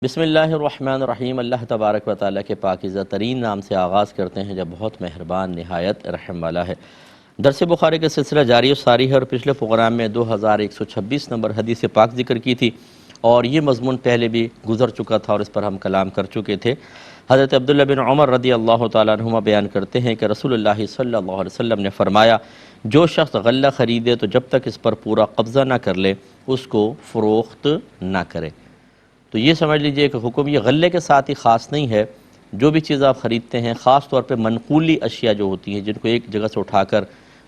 بسم اللہ الرحمن الرحیم۔ اللہ تبارک و تعالیٰ کے پاکیزہ ترین نام سے آغاز کرتے ہیں جو بہت مہربان نہایت رحم والا ہے۔ درس بخاری کا سلسلہ جاری و ساری ہے اور پچھلے پروگرام میں 2126 نمبر حدیث پاک ذکر کی تھی اور یہ مضمون پہلے بھی گزر چکا تھا اور اس پر ہم کلام کر چکے تھے۔ حضرت عبداللہ بن عمر رضی اللہ تعالیٰ عنہما بیان کرتے ہیں کہ رسول اللہ صلی اللہ علیہ وسلم نے فرمایا، جو شخص غلہ خریدے تو جب تک اس پر پورا قبضہ نہ کر لے اس کو فروخت نہ کرے۔ تو یہ سمجھ لیجئے کہ حکم یہ غلے کے ساتھ ہی خاص نہیں ہے، جو بھی چیز آپ خریدتے ہیں خاص طور پہ منقولی اشیاء جو ہوتی ہیں جن کو ایک جگہ سے اٹھا کر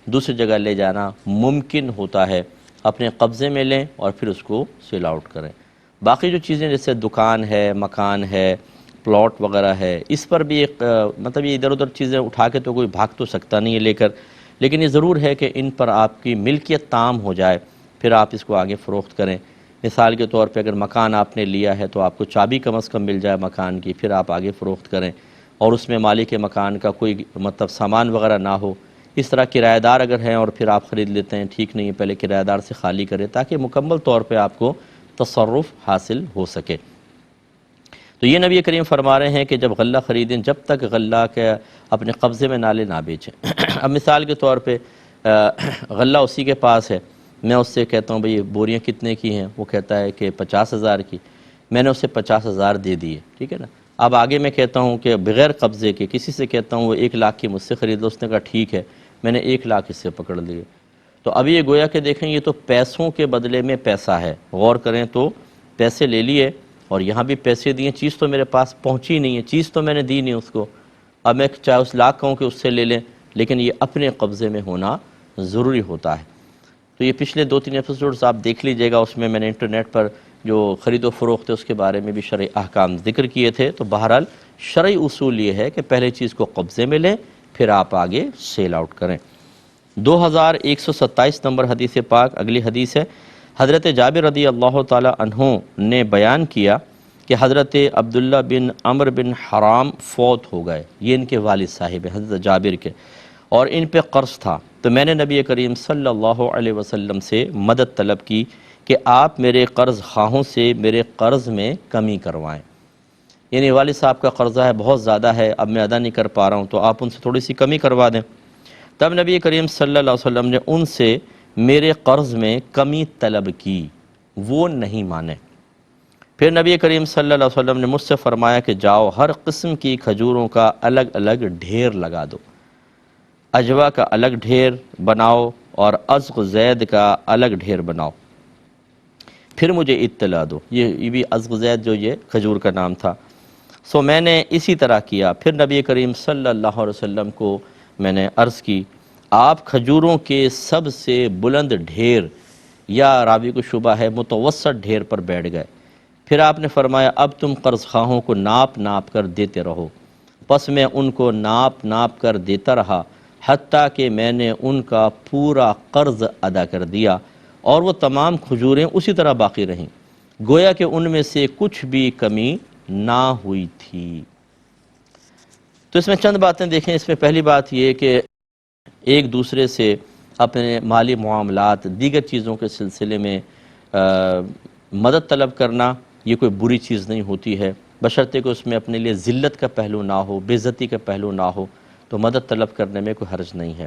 دوسری جگہ لے جانا ممکن ہوتا ہے، اپنے قبضے میں لیں اور پھر اس کو سیل آؤٹ کریں۔ باقی جو چیزیں جیسے دکان ہے، مکان ہے، پلاٹ وغیرہ ہے، اس پر بھی ایک مطلب یہ ادھر ادھر چیزیں اٹھا کے تو کوئی بھاگ تو سکتا نہیں ہے لے کر، لیکن یہ ضرور ہے کہ ان پر آپ کی ملکیت تام ہو جائے پھر آپ اس کو آگے فروخت کریں۔ مثال کے طور پہ اگر مکان آپ نے لیا ہے تو آپ کو چابی کم از کم مل جائے مکان کی، پھر آپ آگے فروخت کریں اور اس میں مالک مکان کا کوئی مطلب سامان وغیرہ نہ ہو۔ اس طرح کرایہ دار اگر ہیں اور پھر آپ خرید لیتے ہیں، ٹھیک نہیں ہے، پہلے کرایہ دار سے خالی کریں تاکہ مکمل طور پہ آپ کو تصرف حاصل ہو سکے۔ تو یہ نبی کریم فرما رہے ہیں کہ جب غلہ خریدیں جب تک غلہ کے اپنے قبضے میں نہ لے نہ بیچیں۔ اب مثال کے طور پہ غلہ اسی کے پاس ہے، میں اس سے کہتا ہوں بھئی بوریاں کتنے کی ہیں، وہ کہتا ہے کہ 50,000 کی، میں نے اسے 50,000 دے دیے، ٹھیک ہے نا۔ اب آگے میں کہتا ہوں کہ بغیر قبضے کے کسی سے کہتا ہوں وہ 1 لاکھ کی مجھ سے خرید لو، اس نے کہا ٹھیک ہے، میں نے 1 لاکھ اس سے پکڑ لیے۔ تو اب یہ گویا کہ دیکھیں یہ تو پیسوں کے بدلے میں پیسہ ہے، غور کریں تو پیسے لے لیے اور یہاں بھی پیسے دیے، چیز تو میرے پاس پہنچی نہیں ہے، چیز تو میں نے دی نہیں اس کو۔ اب میں چاہے اس لاکھ کہوں کہ اس سے لے لیں، لیکن یہ اپنے قبضے میں ہونا ضروری ہوتا ہے۔ تو یہ پچھلے 2-3 ایپیسوڈز آپ دیکھ لیجئے گا، اس میں نے انٹرنیٹ پر جو خرید و فروخت ہے اس کے بارے میں بھی شرعی احکام ذکر کیے تھے۔ تو بہرحال شرعی اصول یہ ہے کہ پہلے چیز کو قبضے میں لیں پھر آپ آگے سیل آؤٹ کریں۔ 2127 نمبر حدیث پاک اگلی حدیث ہے۔ حضرت جابر رضی اللہ تعالی عنہ نے بیان کیا کہ حضرت عبداللہ بن عمر بن حرام فوت ہو گئے، یہ ان کے والد صاحب ہیں حضرت جابر کے، اور ان پہ قرض تھا۔ تو میں نے نبی کریم صلی اللہ علیہ وسلم سے مدد طلب کی کہ آپ میرے قرض خواہوں سے میرے قرض میں کمی کروائیں، یعنی والد صاحب کا قرضہ ہے بہت زیادہ ہے، اب میں ادا نہیں کر پا رہا ہوں، تو آپ ان سے تھوڑی سی کمی کروا دیں۔ تب نبی کریم صلی اللہ علیہ وسلم نے ان سے میرے قرض میں کمی طلب کی، وہ نہیں مانے۔ پھر نبی کریم صلی اللہ علیہ وسلم نے مجھ سے فرمایا کہ جاؤ ہر قسم کی کھجوروں کا الگ الگ ڈھیر لگا دو، عجوہ کا الگ ڈھیر بناؤ اور عزق زید کا الگ ڈھیر بناؤ، پھر مجھے اطلاع دو۔ یہ بھی عزق زید جو یہ کھجور کا نام تھا۔ سو میں نے اسی طرح کیا۔ پھر نبی کریم صلی اللہ علیہ وسلم کو میں نے عرض کی، آپ کھجوروں کے سب سے بلند ڈھیر یا راوی کو شبہ ہے متوسط ڈھیر پر بیٹھ گئے۔ پھر آپ نے فرمایا اب تم قرض خواہوں کو ناپ ناپ کر دیتے رہو۔ پس میں ان کو ناپ ناپ کر دیتا رہا حتیٰ کہ میں نے ان کا پورا قرض ادا کر دیا اور وہ تمام کھجوریں اسی طرح باقی رہیں، گویا کہ ان میں سے کچھ بھی کمی نہ ہوئی تھی۔ تو اس میں چند باتیں دیکھیں۔ اس میں پہلی بات یہ کہ ایک دوسرے سے اپنے مالی معاملات دیگر چیزوں کے سلسلے میں مدد طلب کرنا یہ کوئی بری چیز نہیں ہوتی ہے، بشرطے کہ اس میں اپنے لیے ذلت کا پہلو نہ ہو، بے عزتی کا پہلو نہ ہو، تو مدد طلب کرنے میں کوئی حرج نہیں ہے۔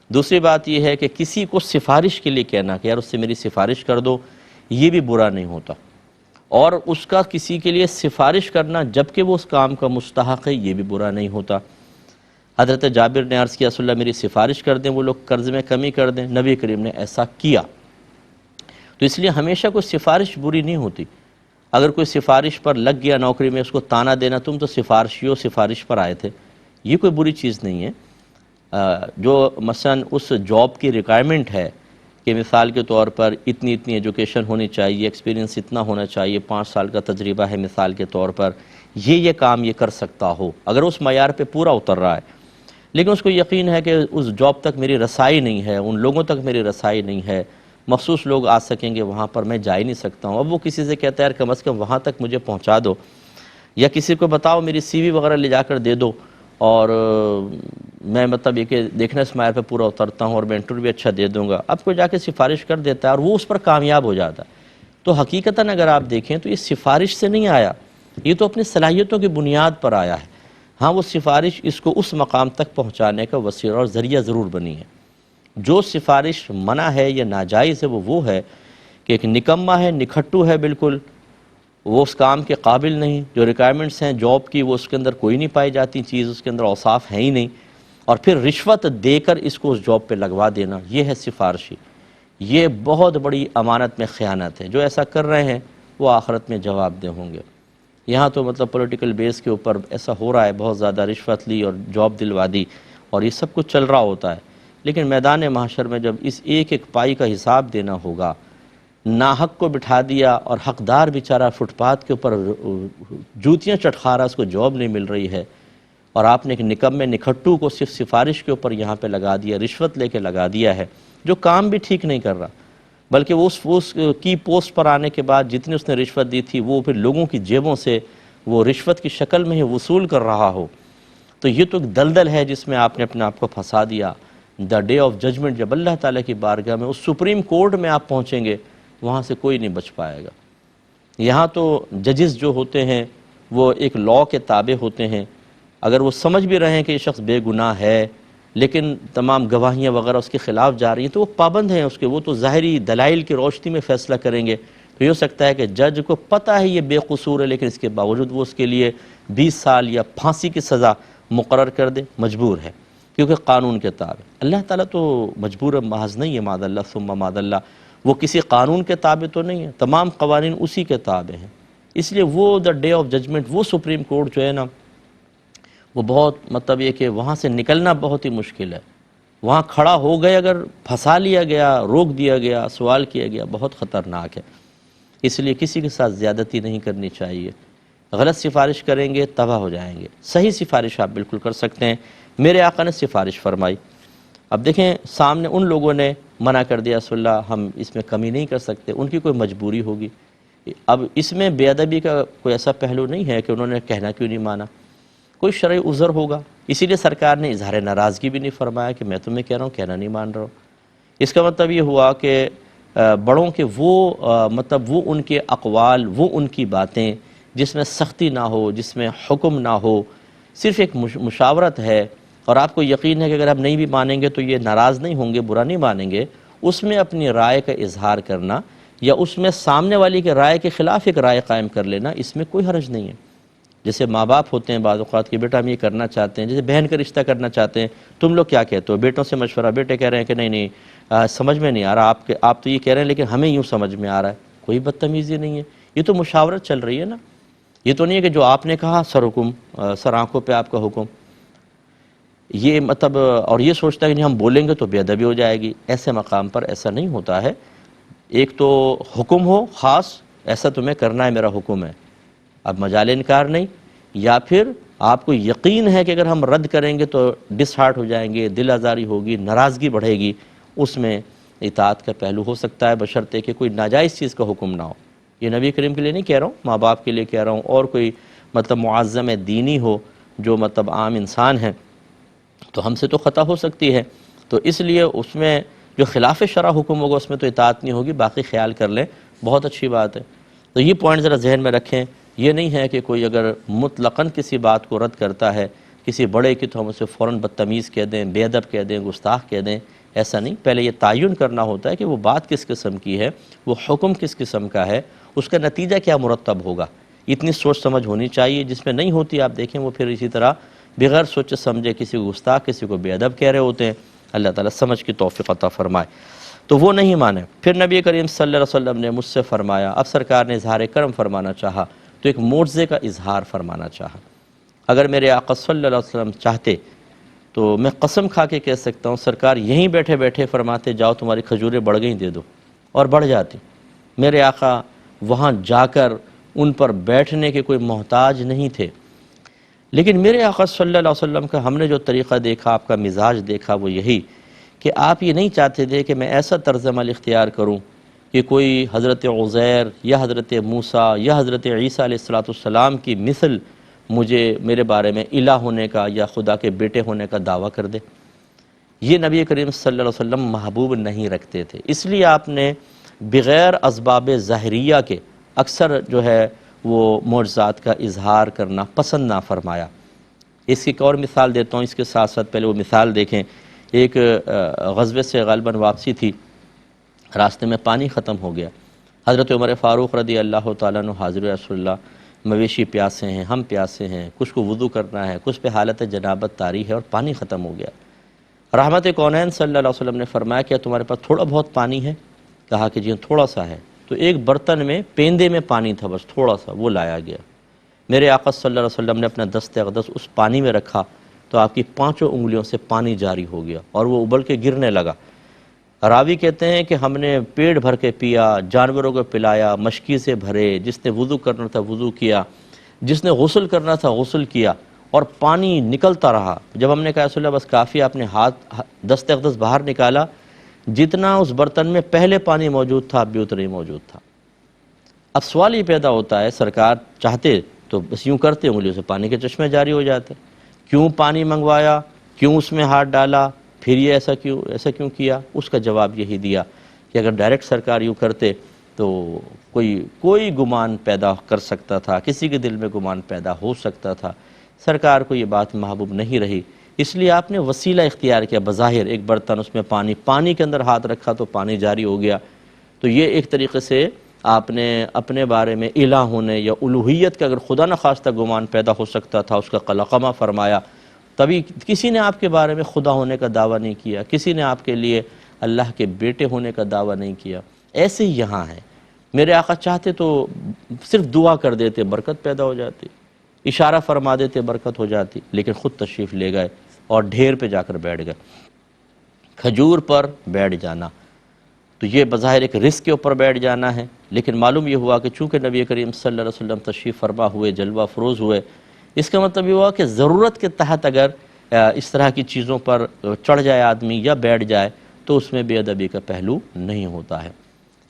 دوسری بات یہ ہے کہ کسی کو سفارش کے لیے کہنا کہ یار اس سے میری سفارش کر دو، یہ بھی برا نہیں ہوتا، اور اس کا کسی کے لیے سفارش کرنا جبکہ وہ اس کام کا مستحق ہے یہ بھی برا نہیں ہوتا۔ حضرت جابر نے عرض کیا رسول اللہ میری سفارش کر دیں، وہ لوگ قرض میں کمی کر دیں، نبی کریم نے ایسا کیا۔ تو اس لیے ہمیشہ کوئی سفارش بری نہیں ہوتی۔ اگر کوئی سفارش پر لگ گیا نوکری میں، اس کو تانا دینا تم تو سفارش پر آئے تھے، یہ کوئی بری چیز نہیں ہے۔ جو مثلا اس جاب کی ریکوائرمنٹ ہے کہ مثال کے طور پر اتنی ایجوکیشن ہونی چاہیے، ایکسپیرینس اتنا ہونا چاہیے، 5 سال کا تجربہ ہے مثال کے طور پر، یہ کام یہ کر سکتا ہو، اگر اس معیار پہ پورا اتر رہا ہے، لیکن اس کو یقین ہے کہ اس جاب تک میری رسائی نہیں ہے، ان لوگوں تک میری رسائی نہیں ہے، مخصوص لوگ آ سکیں گے وہاں پر، میں جا ہی نہیں سکتا ہوں، اب وہ کسی سے کہتا ہے یار کم از کم وہاں تک مجھے پہنچا دو، یا کسی کو بتاؤ میری سی وی وغیرہ لے جا کر دے دو، اور میں مطلب یہ کہ دیکھنا اس معیار پہ پورا اترتا ہوں اور میں انٹرویو اچھا دے دوں گا، اب کوئی جا کے سفارش کر دیتا ہے اور وہ اس پر کامیاب ہو جاتا ہے۔ تو حقیقتاً اگر آپ دیکھیں تو یہ سفارش سے نہیں آیا، یہ تو اپنی صلاحیتوں کی بنیاد پر آیا ہے۔ ہاں وہ سفارش اس کو اس مقام تک پہنچانے کا وسیلہ اور ذریعہ ضرور بنی ہے۔ جو سفارش منع ہے یا ناجائز ہے وہ ہے کہ ایک نکمہ ہے، نکھٹو ہے، بالکل وہ اس کام کے قابل نہیں، جو ریکوائرمنٹس ہیں جاب کی وہ اس کے اندر کوئی نہیں پائی جاتی چیز، اس کے اندر اوصاف ہیں ہی نہیں، اور پھر رشوت دے کر اس کو اس جاب پہ لگوا دینا، یہ ہے سفارشی۔ یہ بہت بڑی امانت میں خیانت ہے۔ جو ایسا کر رہے ہیں وہ آخرت میں جواب دہ ہوں گے۔ یہاں تو مطلب پولیٹیکل بیس کے اوپر ایسا ہو رہا ہے، بہت زیادہ رشوت لی اور جاب دلوا دی اور یہ سب کچھ چل رہا ہوتا ہے، لیکن میدان محشر میں جب اس ایک ایک پائی کا حساب دینا ہوگا، ناحق کو بٹھا دیا اور حقدار بیچارہ فٹ پاتھ کے اوپر جوتیاں چٹخا رہا، اس کو جاب نہیں مل رہی ہے، اور آپ نے ایک نکمے نکھٹو کو صرف سفارش کے اوپر یہاں پہ لگا دیا، رشوت لے کے لگا دیا ہے، جو کام بھی ٹھیک نہیں کر رہا، بلکہ وہ اس کی پوسٹ پر آنے کے بعد جتنی اس نے رشوت دی تھی وہ پھر لوگوں کی جیبوں سے وہ رشوت کی شکل میں ہی وصول کر رہا ہو، تو یہ تو ایک دلدل ہے جس میں آپ نے اپنے آپ کو پھنسا دیا۔ دا ڈے آف ججمنٹ جب اللہ تعالیٰ کی بارگاہ میں اس سپریم کورٹ میں آپ پہنچیں گے، وہاں سے کوئی نہیں بچ پائے گا۔ یہاں تو ججز جو ہوتے ہیں وہ ایک لاء کے تابع ہوتے ہیں، اگر وہ سمجھ بھی رہے ہیں کہ یہ شخص بے گناہ ہے لیکن تمام گواہیاں وغیرہ اس کے خلاف جا رہی ہیں تو وہ پابند ہیں اس کے، وہ تو ظاہری دلائل کی روشنی میں فیصلہ کریں گے۔ تو یہ ہو سکتا ہے کہ جج کو پتہ ہے یہ بے قصور ہے، لیکن اس کے باوجود وہ اس کے لیے 20 سال یا پھانسی کی سزا مقرر کر دے، مجبور ہے کیونکہ قانون کے تابع۔ اللہ تعالیٰ تو مجبور محض نہیں ہے، معاذ اللہ ثم معاذ اللہ، وہ کسی قانون کے تابع تو نہیں ہے، تمام قوانین اسی کے تابع ہیں۔ اس لیے وہ دا ڈے آف ججمنٹ، وہ سپریم کورٹ جو ہے نا، وہ بہت مطلب یہ کہ وہاں سے نکلنا بہت ہی مشکل ہے۔ وہاں کھڑا ہو گئے، اگر پھنسا لیا گیا، روک دیا گیا، سوال کیا گیا، بہت خطرناک ہے۔ اس لیے کسی کے ساتھ زیادتی نہیں کرنی چاہیے۔ غلط سفارش کریں گے تباہ ہو جائیں گے۔ صحیح سفارش آپ بالکل کر سکتے ہیں۔ میرے آقا نے سفارش فرمائی، اب دیکھیں سامنے ان لوگوں نے منع کر دیا، رسول اللہ ہم اس میں کمی نہیں کر سکتے، ان کی کوئی مجبوری ہوگی۔ اب اس میں بے ادبی کا کوئی ایسا پہلو نہیں ہے کہ انہوں نے کہنا کیوں نہیں مانا، کوئی شرعی عذر ہوگا، اسی لیے سرکار نے اظہار ناراضگی بھی نہیں فرمایا کہ میں تمہیں کہہ رہا ہوں کہنا نہیں مان رہا ہوں۔ اس کا مطلب یہ ہوا کہ بڑوں کے وہ ان کے اقوال، وہ ان کی باتیں جس میں سختی نہ ہو، جس میں حکم نہ ہو، صرف ایک مشاورت ہے، اور آپ کو یقین ہے کہ اگر آپ نہیں بھی مانیں گے تو یہ ناراض نہیں ہوں گے، برا نہیں مانیں گے، اس میں اپنی رائے کا اظہار کرنا یا اس میں سامنے والی کے رائے کے خلاف ایک رائے قائم کر لینا، اس میں کوئی حرج نہیں ہے۔ جیسے ماں باپ ہوتے ہیں بعض اوقات کہ بیٹا ہم یہ کرنا چاہتے ہیں، جیسے بہن کا رشتہ کرنا چاہتے ہیں، تم لوگ کیا کہتے ہو، بیٹوں سے مشورہ، بیٹے کہہ رہے ہیں کہ نہیں سمجھ میں نہیں آ رہا، آپ تو یہ کہہ رہے ہیں لیکن ہمیں یوں سمجھ میں آ رہا ہے، کوئی بدتمیزی نہیں ہے، یہ تو مشاورت چل رہی ہے نا۔ یہ تو نہیں ہے کہ جو آپ نے کہا سر آنکھوں پہ آپ کا حکم، یہ مطلب اور یہ سوچتا ہے کہ نہیں ہم بولیں گے تو بے ادبی ہو جائے گی۔ ایسے مقام پر ایسا نہیں ہوتا ہے۔ ایک تو حکم ہو خاص، ایسا تمہیں کرنا ہے، میرا حکم ہے، اب مجال انکار نہیں، یا پھر آپ کو یقین ہے کہ اگر ہم رد کریں گے تو ڈس ہارٹ ہو جائیں گے، دل آزاری ہوگی، ناراضگی بڑھے گی، اس میں اطاعت کا پہلو ہو سکتا ہے، بشرطے کہ کوئی ناجائز چیز کا حکم نہ ہو۔ یہ نبی کریم کے لیے نہیں کہہ رہا ہوں، ماں باپ کے لیے کہہ رہا ہوں، اور کوئی مطلب معظم دینی ہو جو مطلب عام انسان ہے تو ہم سے تو خطا ہو سکتی ہے، تو اس لیے اس میں جو خلاف شرع حکم ہوگا اس میں تو اطاعت نہیں ہوگی، باقی خیال کر لیں، بہت اچھی بات ہے۔ تو یہ پوائنٹ ذرا ذہن میں رکھیں۔ یہ نہیں ہے کہ کوئی اگر مطلقاً کسی بات کو رد کرتا ہے، کسی بڑے کی تو ہم اسے فوراً بدتمیز کہہ دیں، بے ادب کہہ دیں، گستاخ کہہ دیں، ایسا نہیں۔ پہلے یہ تعین کرنا ہوتا ہے کہ وہ بات کس قسم کی ہے، وہ حکم کس قسم کا ہے، اس کا نتیجہ کیا مرتب ہوگا، اتنی سوچ سمجھ ہونی چاہیے۔ جس میں نہیں ہوتی آپ دیکھیں وہ پھر اسی طرح بغیر سوچے سمجھے کسی کو گستاخ، کسی کو بے ادب کہہ رہے ہوتے ہیں۔ اللہ تعالیٰ سمجھ کی توفیق عطا فرمائے۔ تو وہ نہیں مانے۔ پھر نبی کریم صلی اللہ علیہ وسلم نے مجھ سے فرمایا، اب سرکار نے اظہار کرم فرمانا چاہا تو ایک معجزے کا اظہار فرمانا چاہا۔ اگر میرے آقا صلی اللہ علیہ وسلم چاہتے تو میں قسم کھا کے کہہ سکتا ہوں سرکار یہیں بیٹھے بیٹھے فرماتے جاؤ تمہاری کھجوریں بڑھ گئیں دے دو، اور بڑھ جاتی۔ میرے آقا وہاں جا کر ان پر بیٹھنے کے کوئی محتاج نہیں تھے، لیکن میرے آقا صلی اللہ علیہ وسلم کا ہم نے جو طریقہ دیکھا، آپ کا مزاج دیکھا، وہ یہی کہ آپ یہ نہیں چاہتے تھے کہ میں ایسا طرز عمل اختیار کروں کہ کوئی حضرت عزیر یا حضرت موسیٰ یا حضرت عیسیٰ علیہ السلام کی مثل مجھے میرے بارے میں الہ ہونے کا یا خدا کے بیٹے ہونے کا دعویٰ کر دے۔ یہ نبی کریم صلی اللہ علیہ وسلم محبوب نہیں رکھتے تھے، اس لیے آپ نے بغیر اسباب ظاہریہ کے اکثر جو ہے وہ معجزات کا اظہار کرنا پسند نہ فرمایا۔ اس کی ایک اور مثال دیتا ہوں، اس کے ساتھ ساتھ پہلے وہ مثال دیکھیں۔ ایک غزوے سے غالباً واپسی تھی، راستے میں پانی ختم ہو گیا۔ حضرت عمر فاروق رضی اللہ تعالیٰ عنہ حاضر رسول اللہ، مویشی پیاسے ہیں، ہم پیاسے ہیں، کچھ کو وضو کرنا ہے، کچھ پہ حالت جنابت طاری ہے اور پانی ختم ہو گیا۔ رحمت کونین صلی اللہ علیہ وسلم نے فرمایا کیا تمہارے پاس تھوڑا بہت پانی ہے؟ کہا کہ جی تھوڑا سا ہے۔ تو ایک برتن میں پیندے میں پانی تھا، بس تھوڑا سا، وہ لایا گیا۔ میرے آقا صلی اللہ علیہ وسلم نے اپنا دست اقدس اس پانی میں رکھا تو آپ کی 5 انگلیوں سے پانی جاری ہو گیا اور وہ ابل کے گرنے لگا۔ راوی کہتے ہیں کہ ہم نے پیٹ بھر کے پیا، جانوروں کو پلایا، مشکی سے بھرے، جس نے وضو کرنا تھا وضو کیا، جس نے غسل کرنا تھا غسل کیا، اور پانی نکلتا رہا۔ جب ہم نے کہا رسول اللہ بس کافی، آپ نے ہاتھ دست اقدس باہر نکالا، جتنا اس برتن میں پہلے پانی موجود تھا اب بھی اتنا ہی موجود تھا۔ اب سوال یہ پیدا ہوتا ہے، سرکار چاہتے تو بس یوں کرتے، انگلیوں سے پانی کے چشمے جاری ہو جاتے، کیوں پانی منگوایا، کیوں اس میں ہاتھ ڈالا، پھر یہ ایسا کیوں کیا؟ اس کا جواب یہی دیا کہ اگر ڈائریکٹ سرکار یوں کرتے تو کوئی گمان پیدا کر سکتا تھا، کسی کے دل میں گمان پیدا ہو سکتا تھا۔ سرکار کو یہ بات محبوب نہیں رہی، اس لیے آپ نے وسیلہ اختیار کیا۔ بظاہر ایک برتن، اس میں پانی کے اندر ہاتھ رکھا تو پانی جاری ہو گیا۔ تو یہ ایک طریقے سے آپ نے اپنے بارے میں الہ ہونے یا الوہیت کا اگر خدا نخواستہ گمان پیدا ہو سکتا تھا، اس کا قلقمہ فرمایا۔ تبھی کسی نے آپ کے بارے میں خدا ہونے کا دعویٰ نہیں کیا، کسی نے آپ کے لیے اللہ کے بیٹے ہونے کا دعویٰ نہیں کیا۔ ایسے ہی یہاں ہے، میرے آقا چاہتے تو صرف دعا کر دیتے، برکت پیدا ہو جاتی، اشارہ فرما دیتے، برکت ہو جاتی، لیکن خود تشریف لے گئے اور ڈھیر پہ جا کر بیٹھ گئے۔ کھجور پر بیٹھ جانا تو یہ بظاہر ایک رزق کے اوپر بیٹھ جانا ہے، لیکن معلوم یہ ہوا کہ چونکہ نبی کریم صلی اللہ علیہ وسلم تشریف فرما ہوئے، جلوہ فروز ہوئے، اس کا مطلب یہ ہوا کہ ضرورت کے تحت اگر اس طرح کی چیزوں پر چڑھ جائے آدمی یا بیٹھ جائے تو اس میں بے ادبی کا پہلو نہیں ہوتا ہے۔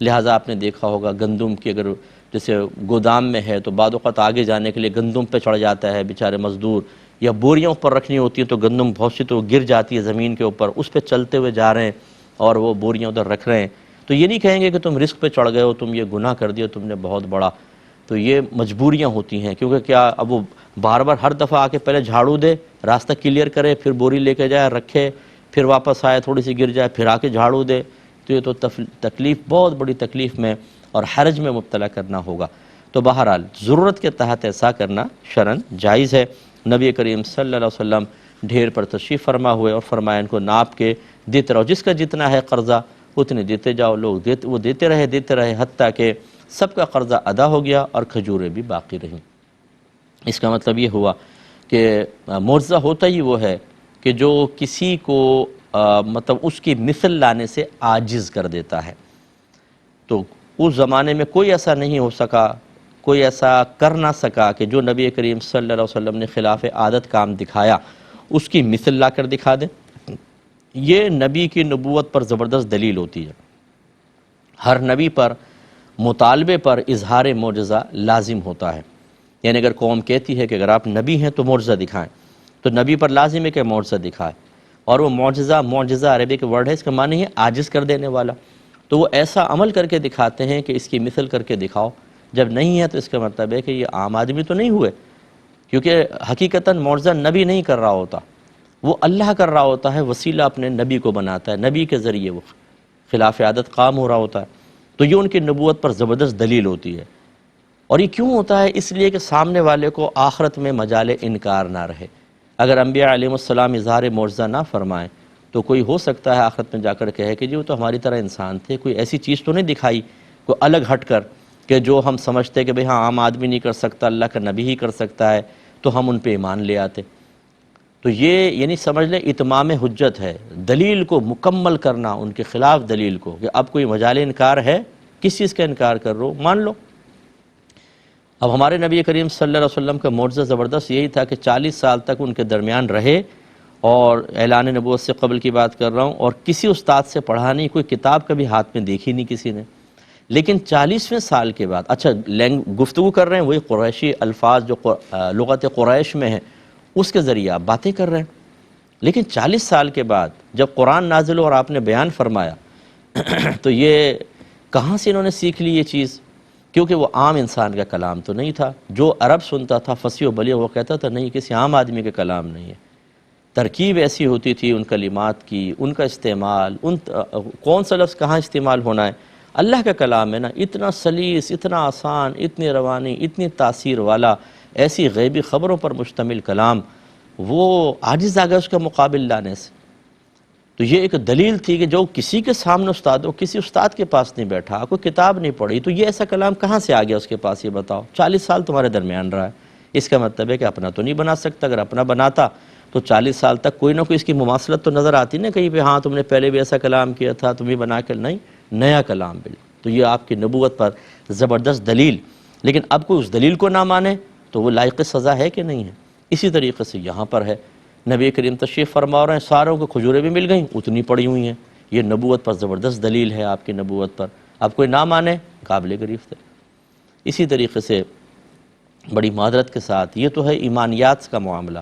لہٰذا آپ نے دیکھا ہوگا گندم کی اگر جیسے گودام میں ہے تو بعض اوقات آگے جانے کے لیے گندم پہ چڑھ جاتا ہے بیچارے مزدور، یا بوریوں پر رکھنی ہوتی ہے تو گندم بہت سی تو گر جاتی ہے زمین کے اوپر، اس پہ چلتے ہوئے جا رہے ہیں اور وہ بوریاں ادھر رکھ رہے ہیں، تو یہ نہیں کہیں گے کہ تم رزق پہ چڑھ گئے ہو، تم یہ گناہ کر دیا تم نے بہت بڑا۔ تو یہ مجبوریاں ہوتی ہیں، کیونکہ کیا اب وہ بار بار ہر دفعہ آ کے پہلے جھاڑو دے، راستہ کلیئر کرے، پھر بوری لے کے جائے رکھے، پھر واپس آئے تھوڑی سی گر جائے پھر آ کے جھاڑو دے، تو یہ تو تکلیف، بہت بڑی تکلیف میں اور حرج میں مبتلا کرنا ہوگا۔ تو بہرحال ضرورت کے تحت ایسا کرنا شرعاً جائز ہے۔ نبی کریم صلی اللہ علیہ وسلم ڈھیر پر تشریف فرما ہوئے اور فرمایا ان کو ناپ کے دیتے رہو، جس کا جتنا ہے قرضہ اتنے دیتے جاؤ، لوگ وہ دیتے رہے حتیٰ کہ سب کا قرضہ ادا ہو گیا اور کھجوریں بھی باقی رہیں۔ اس کا مطلب یہ ہوا کہ معجزہ ہوتا ہی وہ ہے کہ جو کسی کو مطلب اس کی مثل لانے سے عاجز کر دیتا ہے۔ تو اس زمانے میں کوئی ایسا نہیں ہو سکا، کوئی ایسا کر نہ سکا کہ جو نبی کریم صلی اللہ علیہ وسلم نے خلاف عادت کام دکھایا اس کی مثل لا کر دکھا دیں۔ یہ نبی کی نبوت پر زبردست دلیل ہوتی ہے۔ ہر نبی پر مطالبے پر اظہار معجزہ لازم ہوتا ہے، یعنی اگر قوم کہتی ہے کہ اگر آپ نبی ہیں تو معجزہ دکھائیں، تو نبی پر لازم ہے کہ معجزہ دکھائے، اور وہ معجزہ عربی کے ورڈ ہے، اس کا معنی ہے عاجز کر دینے والا۔ تو وہ ایسا عمل کر کے دکھاتے ہیں کہ اس کی مثل کر کے دکھاؤ، جب نہیں ہے تو اس کا مطلب ہے کہ یہ عام آدمی تو نہیں ہوئے، کیونکہ حقیقتاً معجزہ نبی نہیں کر رہا ہوتا، وہ اللہ کر رہا ہوتا ہے، وسیلہ اپنے نبی کو بناتا ہے، نبی کے ذریعے وہ خلاف عادت کام ہو رہا ہوتا ہے۔ تو یہ ان کی نبوت پر زبردست دلیل ہوتی ہے۔ اور یہ کیوں ہوتا ہے؟ اس لیے کہ سامنے والے کو آخرت میں مجال انکار نہ رہے۔ اگر انبیاء علیہ السلام اظہار معجزہ نہ فرمائیں تو کوئی ہو سکتا ہے آخرت میں جا کر کہے کہ جی وہ تو ہماری طرح انسان تھے، کوئی ایسی چیز تو نہیں دکھائی کوئی الگ ہٹ کر کہ جو ہم سمجھتے کہ بھئی ہاں عام آدمی نہیں کر سکتا، اللہ کا نبی ہی کر سکتا ہے، تو ہم ان پہ ایمان لے آتے۔ تو یہ یعنی سمجھ لیں اتمام حجت ہے، دلیل کو مکمل کرنا ان کے خلاف دلیل کو، کہ اب کوئی مجال انکار ہے، کس چیز کا انکار کر رہو مان لو۔ اب ہمارے نبی کریم صلی اللہ علیہ وسلم کا معجزہ زبردست یہی تھا کہ 40 سال تک ان کے درمیان رہے، اور اعلان نبوت سے قبل کی بات کر رہا ہوں، اور کسی استاد سے پڑھا نہیں، کوئی کتاب کبھی ہاتھ میں دیکھی نہیں کسی نے، لیکن 40ویں سال کے بعد اچھا گفتگو کر رہے ہیں وہی قریشی الفاظ جو لغت قریش میں ہیں اس کے ذریعے آپ باتیں کر رہے ہیں، لیکن 40 سال کے بعد جب قرآن نازل اور آپ نے بیان فرمایا تو یہ کہاں سے انہوں نے سیکھ لی یہ چیز کیونکہ وہ عام انسان کا کلام تو نہیں تھا. جو عرب سنتا تھا فصیح و بلیغ وہ کہتا تھا نہیں کسی عام آدمی کا کلام نہیں ہے. ترکیب ایسی ہوتی تھی ان کلمات کی، ان کا استعمال، کون سا لفظ کہاں استعمال ہونا ہے. اللہ کا کلام ہے نا، اتنا سلیس، اتنا آسان، اتنی روانی، اتنی تاثیر والا، ایسی غیبی خبروں پر مشتمل کلام، وہ عاجز آ گیا اس کا مقابل لانے سے. تو یہ ایک دلیل تھی کہ جو کسی کے سامنے استاد ہو، کسی استاد کے پاس نہیں بیٹھا، کوئی کتاب نہیں پڑھی، تو یہ ایسا کلام کہاں سے آ گیا اس کے پاس، یہ بتاؤ. 40 سال تمہارے درمیان رہا ہے، اس کا مطلب ہے کہ اپنا تو نہیں بنا سکتا. اگر اپنا بناتا تو 40 سال تک کوئی نہ کوئی اس کی مماثلت تو نظر آتی نا کہیں پہ، ہاں تم نے پہلے بھی ایسا کلام کیا تھا، تم بھی بنا کر نہیں، نیا کلام بالکل. تو یہ آپ کی نبوت پر زبردست دلیل. لیکن اب کوئی اس دلیل کو نہ مانے تو وہ لائق سزا ہے کہ نہیں ہے. اسی طریقے سے یہاں پر ہے، نبی کریم تشریف فرما رہے ہیں، ساروں کو کھجوریں بھی مل گئیں، اتنی پڑی ہوئی ہیں. یہ نبوت پر زبردست دلیل ہے آپ کی نبوت پر. اب کوئی نہ مانے قابل گریفت ہے. اسی طریقے سے بڑی معذرت کے ساتھ یہ تو ہے ایمانیات کا معاملہ.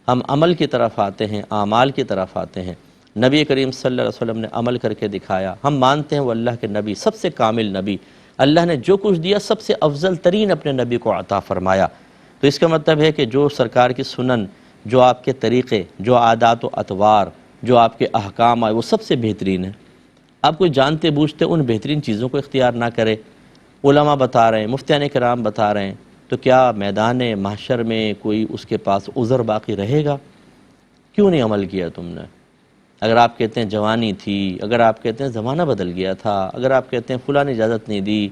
ہم عمل کی طرف آتے ہیں، اعمال کی طرف آتے ہیں. نبی کریم صلی اللہ علیہ وسلم نے عمل کر کے دکھایا. ہم مانتے ہیں وہ اللہ کے نبی، سب سے کامل نبی. اللہ نے جو کچھ دیا سب سے افضل ترین اپنے نبی کو عطا فرمایا. تو اس کا مطلب ہے کہ جو سرکار کی سنن، جو آپ کے طریقے، جو عادات و اطوار، جو آپ کے احکام آئے، وہ سب سے بہترین ہے. آپ کوئی جانتے بوجھتے ان بہترین چیزوں کو اختیار نہ کرے. علماء بتا رہے ہیں، مفتیان کرام بتا رہے ہیں، تو کیا میدان محشر میں کوئی اس کے پاس عذر باقی رہے گا؟ کیوں نہیں عمل کیا تم نے؟ اگر آپ کہتے ہیں جوانی تھی، اگر آپ کہتے ہیں زمانہ بدل گیا تھا، اگر آپ کہتے ہیں فلاں نے اجازت نہیں دی،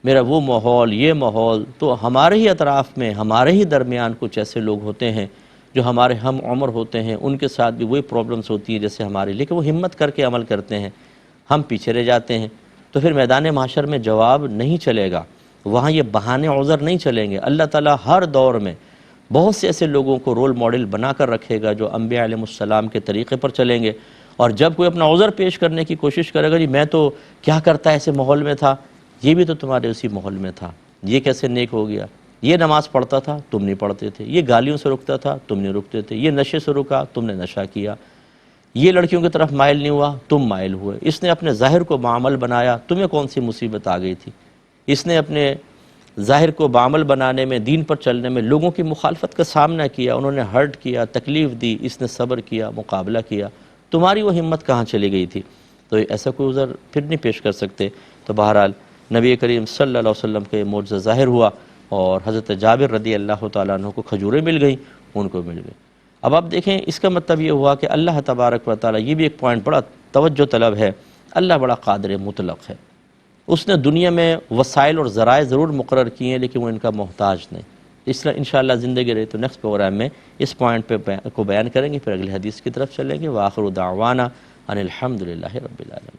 میرا وہ ماحول، یہ ماحول، تو ہمارے ہی اطراف میں، ہمارے ہی درمیان کچھ ایسے لوگ ہوتے ہیں جو ہمارے ہم عمر ہوتے ہیں، ان کے ساتھ بھی وہی پرابلمس ہوتی ہیں جیسے ہماری، لیکن وہ ہمت کر کے عمل کرتے ہیں، ہم پیچھے رہ جاتے ہیں. تو پھر میدان محشر میں جواب نہیں چلے گا، وہاں یہ بہانے عذر نہیں چلیں گے. اللہ تعالیٰ ہر دور میں بہت سے ایسے لوگوں کو رول ماڈل بنا کر رکھے گا جو انبیاء علیہ السلام کے طریقے پر چلیں گے. اور جب کوئی اپنا عذر پیش کرنے کی کوشش کرے گا، جی میں تو کیا کرتا ایسے ماحول میں تھا، یہ بھی تو تمہارے اسی ماحول میں تھا، یہ کیسے نیک ہو گیا، یہ نماز پڑھتا تھا تم نہیں پڑھتے تھے، یہ گالیوں سے رکتا تھا تم نہیں رکتے تھے، یہ نشے سے رکا تم نے نشہ کیا، یہ لڑکیوں کی طرف مائل نہیں ہوا تم مائل ہوئے، اس نے اپنے ظاہر کو بعمل بنایا تمہیں کون سی مصیبت آ گئی تھی، اس نے اپنے ظاہر کو بعمل بنانے میں، دین پر چلنے میں لوگوں کی مخالفت کا سامنا کیا، انہوں نے ہرٹ کیا، تکلیف دی، اس نے صبر کیا، مقابلہ کیا، تمہاری وہ ہمت کہاں چلی گئی تھی؟ تو ایسا کوئی عذر پھر نہیں پیش کر سکتے. تو بہرحال نبی کریم صلی اللہ علیہ وسلم کے معجزہ ظاہر ہوا، اور حضرت جابر رضی اللہ تعالیٰ عنہ کو کھجوریں مل گئیں، ان کو مل گئی. اب آپ دیکھیں اس کا مطلب یہ ہوا کہ اللہ تبارک و تعالیٰ، یہ بھی ایک پوائنٹ بڑا توجہ طلب ہے، اللہ بڑا قادر مطلق ہے. اس نے دنیا میں وسائل اور ذرائع ضرور مقرر کیے ہیں لیکن وہ ان کا محتاج نہیں. اس طرح انشاءاللہ زندگی رہی تو نیکسٹ پروگرام میں اس پوائنٹ پہ کو بیان کریں گے، پھر اگلی حدیث کی طرف چلیں گے. وآخر دعوانا ان الحمدللہ رب العالمین.